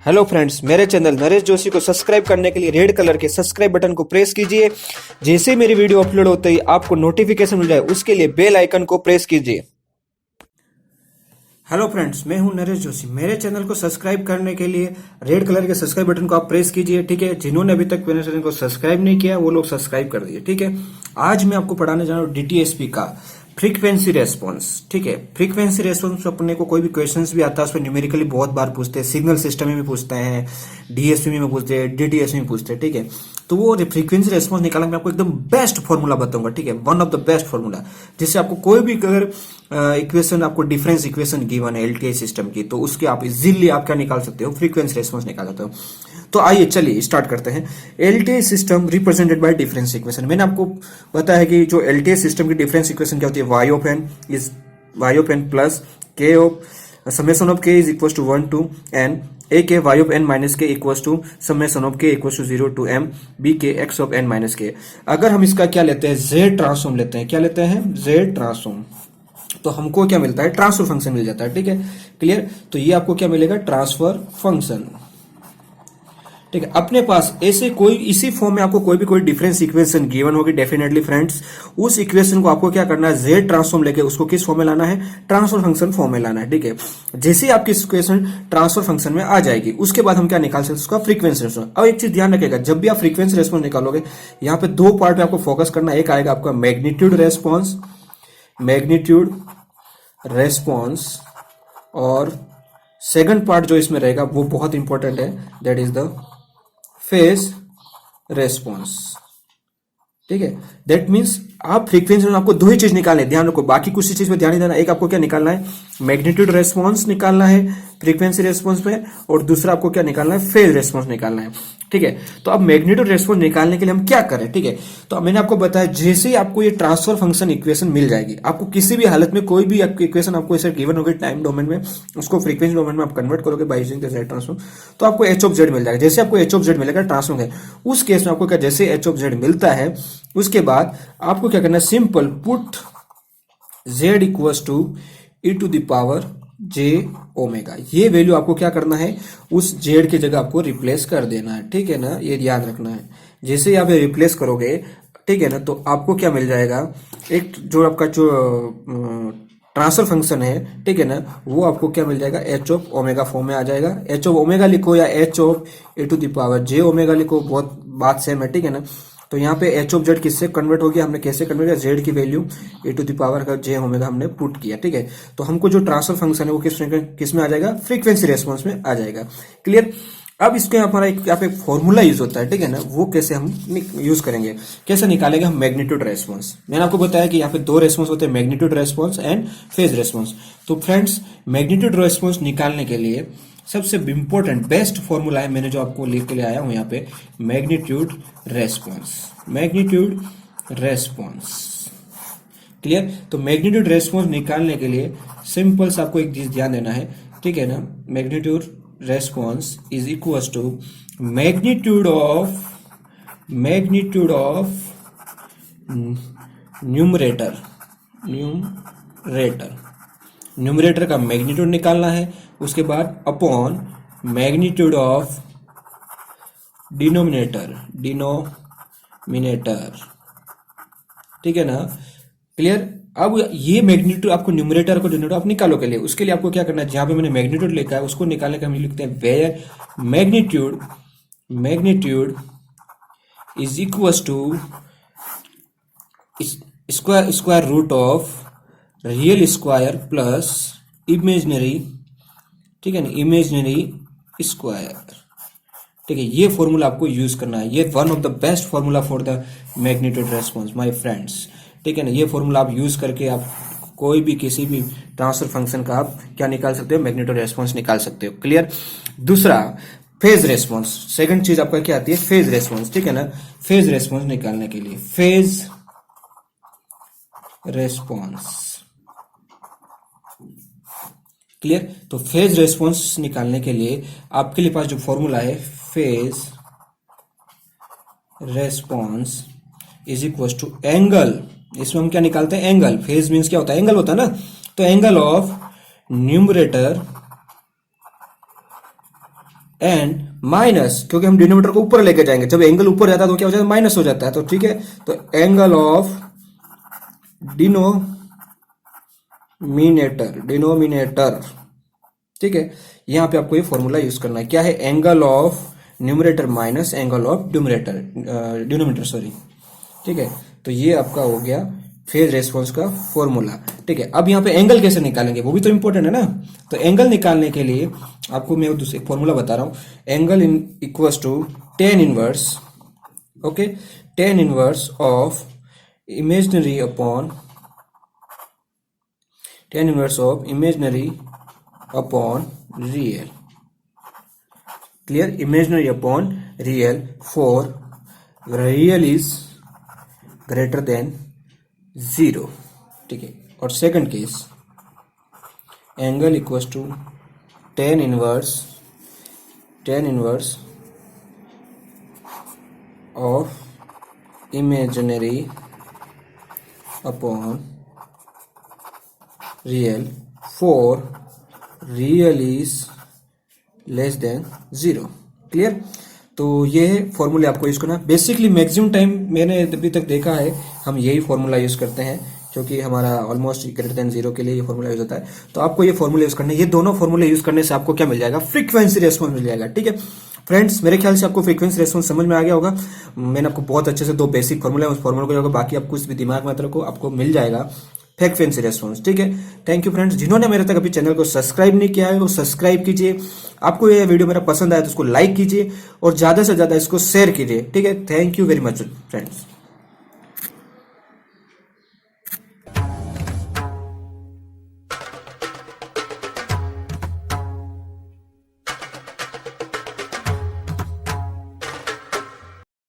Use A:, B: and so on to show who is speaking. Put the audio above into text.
A: Hello friends, मेरे channel Naresh Joshi को subscribe करने के लिए रेड कलर के सब्सक्राइब बटन को प्रेस कीजिए। जैसे ही मेरी वीडियो अपलोड होते ही आपको नोटिफिकेशन मिल जाए, उसके लिए बेल आइकन को प्रेस कीजिए। हेलो फ्रेंड्स, मैं हूं नरेश जोशी। मेरे चैनल को सब्सक्राइब करने के लिए रेड कलर के सब्सक्राइब बटन को आप प्रेस कीजिए। ठीक है, जिन्होंने अभी तक मेरे चैनल को सब्सक्राइब नहीं किया वो लोग सब्सक्राइब कर दिए। ठीक है, आज मैं आपको पढ़ाने जा रहा हूँ डीटीएसपी का फ्रीक्वेंसी रेस्पॉन्स। ठीक है, फ्रीक्वेंसी रेस्पॉन्स अपने को कोई भी क्वेश्चंस भी आता है उसमें न्यूमेरिकली बहुत बार पूछते हैं, सिग्नल सिस्टम में भी पूछते हैं, डीएसपी में पूछते हैं, डीटीएसपी में पूछते हैं। ठीक है, तो वो फ्रीक्वेंसी रेस्पॉन्स निकालने में आपको एकदम बेस्ट फॉर्मूला बताऊंगा। ठीक है, one of the best formula, जिससे आपको कोई भी अगर इक्वेशन, आपको डिफरेंस इक्वेशन गिवन है एलटीआई सिस्टम की, तो उसके आप इजीली आप क्या निकाल सकते हो, फ्रीक्वेंसी रेस्पॉन्स निकाल सकते हो। तो आइए चलिए स्टार्ट करते हैं। LTI system represented by difference equation. मैंने आपको बताया है कि जो एलटीआई सिस्टम की डिफरेंस इक्वेशन क्या होती है, y of n is y of n plus k of summation of k is equal to 1 to n, a k y of n minus k equal to summation of k equal to 0 to m b k x of n minus k. अगर हम इसका क्या लेते हैं, z transform लेते हैं। क्या लेते हैं, z ट्रांसफॉर्म, तो हमको क्या मिलता है, ट्रांसफर फंक्शन मिल जाता है। ठीक है, क्लियर। तो ये आपको क्या मिलेगा, ट्रांसफर फंक्शन। ठीक है, अपने पास ऐसे कोई इसी फॉर्म में आपको कोई डिफरेंस इक्वेशन गिवन होगी डेफिनेटली फ्रेंड्स, उस इक्वेशन को आपको क्या करना है, z ट्रांसफॉर्म लेके उसको किस फॉर्म में लाना है, ट्रांसफर फंक्शन फॉर्म में लाना है। ठीक है, जैसे ही आपकी इक्वेशन ट्रांसफर फंक्शन में आ जाएगी, उसके बाद हम क्या निकाल सकते हैं, उसका फ्रीक्वेंसी रेस्पॉन्स। अब एक चीज ध्यान रखिएगा, जब भी आप फ्रीक्वेंसी रेस्पॉन्स निकालोगे, यहाँ पे दो पार्ट में आपको फोकस करना है। एक आएगा आपका मैग्नीट्यूड रेस्पॉन्स, मैग्नीट्यूड रेस्पॉन्स, और सेकंड पार्ट जो इसमें रहेगा वो बहुत इंपॉर्टेंट है, that is the phase response. ठीक है, दैट मीन्स आप फ्रीक्वेंसी में आपको दो ही चीज निकालने, ध्यान रखो, बाकी कुछ चीज पे ध्यान नहीं देना। एक आपको क्या निकालना है, मैग्नीट्यूड रेस्पॉन्स निकालना है फ्रीक्वेंसी रेस्पॉन्स में, और दूसरा आपको क्या निकालना है, फेज रेस्पॉन्स निकालना है। ठीक है, तो अब मैग्नीट्यूड रेस्पॉन्स निकालने के लिए हम क्या करें। ठीक है, तो मैंने आपको बताया, जैसे ही आपको ये ट्रांसफर फंक्शन इक्वेशन मिल जाएगी, आपको किसी भी हालत में कोई भी इक्वेशन आपको ऐसे गिवन होगी टाइम डोमेन में, उसको फ्रीक्वेंसी डोमेन में आप कन्वर्ट करोगे by using the Z transform, तो आपको एच ऑफ जेड मिल जाएगा। जैसे आपको एच ऑफ जेड मिलेगा ट्रांसफॉर्म है, उस केस में आपको क्या, जैसे एच ऑफ जेड मिलता है, उसके बाद आपको क्या करना है, simple put z equals to e to the power j omega. ये वैल्यू आपको क्या करना है, उस z की जगह आपको रिप्लेस कर देना है। ठीक है ना, ये याद रखना है। जैसे ही आप ये रिप्लेस करोगे, ठीक है ना, तो आपको क्या मिल जाएगा, एक जो आपका जो ट्रांसफर फंक्शन है, ठीक है ना, वो आपको क्या मिल जाएगा, एच ऑफ ओमेगा फॉर्म में आ जाएगा। एच ऑफ ओमेगा लिखो या H of e to the power j omega लिखो, बहुत बात सेम है। ठीक है ना, तो यहाँ पे एच ऑफ जेड किससे कन्वर्ट हो गया, हमने कैसे कन्वर्ट किया, जेड की value e to the power का जे ओमेगा हमने पुट किया। ठीक है, तो हमको जो ट्रांसफर फंक्शन है वो किस में आ जाएगा, फ्रीक्वेंसी रेस्पॉन्स में आ जाएगा। क्लियर। अब इसके हमारा यहाँ पे फॉर्मूला यूज होता है। ठीक है ना, वो कैसे हम यूज करेंगे, कैसे निकालेंगे हम मैग्नीट्यूड रेस्पॉन्स। मैंने आपको बताया कि यहाँ पे दो रेस्पॉन्स होते हैं, magnitude response and phase response. तो फ्रेंड्स, मैग्नीट्यूड रेस्पॉन्स निकालने के लिए सबसे इंपॉर्टेंट बेस्ट फॉर्मूला है, मैंने जो आपको लिख के ले आया हूं यहाँ पे, magnitude response. Magnitude response, clear. तो मैग्नीट्यूड रेस्पॉन्स निकालने के लिए सिंपल से आपको एक चीज ध्यान देना है। ठीक है ना, magnitude response is equal to magnitude of numerator numerator का मैग्नीट्यूड निकालना है, उसके बाद अपॉन मैग्नीट्यूड ऑफ डिनोमिनेटर। ठीक है ना, क्लियर। अब ये मैग्नीट्यूड आपको न्यूमरेटर को डिनोमिनेटर आप निकालो के लिए, उसके लिए आपको क्या करना है, जहां पे मैंने मैग्नीट्यूड लिखा है उसको निकालने का हम लिखते हैं where magnitude is equal to square root of real square plus imaginary. ठीक है ना, इमेजिनरी स्क्वायर। ठीक है, ये फॉर्मूला आपको यूज करना है। ये one of the best formula for the magnitude response my friends. ठीक है ना, ये फॉर्मूला आप यूज करके आप कोई भी किसी भी ट्रांसफर फंक्शन का आप क्या निकाल सकते हो, मैग्नीट्यूड रेस्पॉन्स निकाल सकते हो। क्लियर। दूसरा, फेज रेस्पॉन्स। सेकंड चीज आपका क्या आती है, फेज रेस्पॉन्स। ठीक है ना, फेज रेस्पॉन्स निकालने के लिए फेज रेस्पॉन्स, क्लियर। तो फेज रेस्पॉन्स निकालने के लिए आपके लिए पास जो फॉर्मूला है, phase response is equal to angle. इसमें हम क्या निकालते हैं, एंगल। फेज मीन्स क्या होता है, एंगल होता है ना, तो angle of numerator and minus, क्योंकि हम डिनोमिनेटर को ऊपर लेके जाएंगे, जब एंगल ऊपर जाता है तो क्या हो जाता है, माइनस हो जाता है। तो ठीक है, तो एंगल ऑफ डिनोमिनेटर, ठीक है, यहां पे आपको ये फॉर्मूला यूज करना है। क्या है, angle of numerator minus angle of denominator sorry, ठीक है। तो ये आपका हो गया फेज रेस्पॉन्स का फॉर्मूला, ठीक है। अब यहाँ पे एंगल कैसे निकालेंगे, वो भी तो इंपॉर्टेंट है ना। तो एंगल निकालने के लिए आपको मैं दूसरा फॉर्मूला बता रहा हूं, angle equals to tan inverse, okay, tan inverse of imaginary upon real, clear, imaginary upon real for real is greater than 0, ठीक है। और second case, angle equals to tan inverse of imaginary upon real for real is less than 0, clear. तो ये फॉर्मूले आपको use करना। Basically maximum time मैंने अभी तक देखा है हम यही फॉर्मूला यूज करते हैं, क्योंकि हमारा ऑलमोस्ट ग्रेटर देन 0 के लिए ये फॉर्मूला यूज होता है। तो आपको ये फॉर्मूला यूज करना है। ये दोनों फॉर्मूले यूज करने से आपको क्या मिल जाएगा, फ्रीक्वेंसी रेस्पॉन्स मिल जाएगा, ठीक है। फ्रेंड्स, मेरे ख्याल से आपको फ्रीक्वेंसी रेस्पॉन्स समझ में आ गया होगा। मैंने आपको बहुत अच्छे से दो बेसिक फॉर्मूला उस फॉर्मूला को जाएगा, बाकी आपको इस भी दिमाग में रखो, आपको मिल जाएगा फ्रीक्वेंसी रेस्पॉन्स, ठीक है। थैंक यू फ्रेंड्स, जिन्होंने मेरे तक अभी चैनल को सब्सक्राइब नहीं किया है वो सब्सक्राइब कीजिए। आपको ये वीडियो मेरा पसंद आया तो उसको लाइक कीजिए और ज्यादा से ज्यादा इसको शेयर कीजिए, ठीक है। Thank you very much friends.